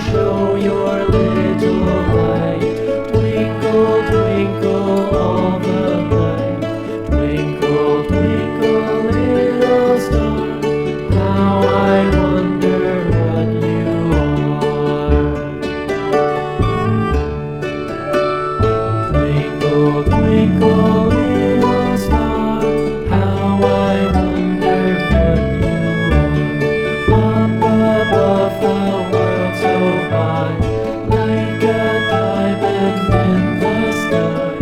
show your little light. Twinkle, twinkle all the night. Twinkle, twinkle, little star, how I wonder what you are. Twinkle, twinkle, little star, how I wonder what you are. Up above the world so high, like a diamond in the sky.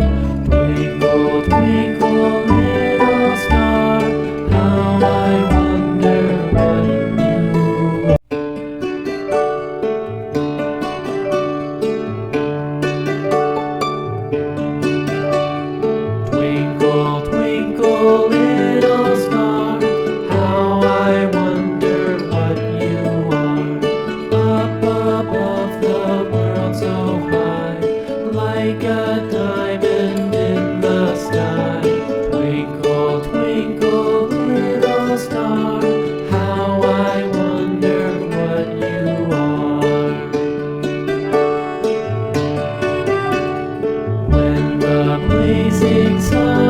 Twinkle, twinkle, little star, how I wonder what you are. Twinkle, twinkle, little star, how I wonder what you are. Up above the world so high, like a diamond in the sky. Twinkle, twinkle, little star, how I wonder what you are. When the blazing sun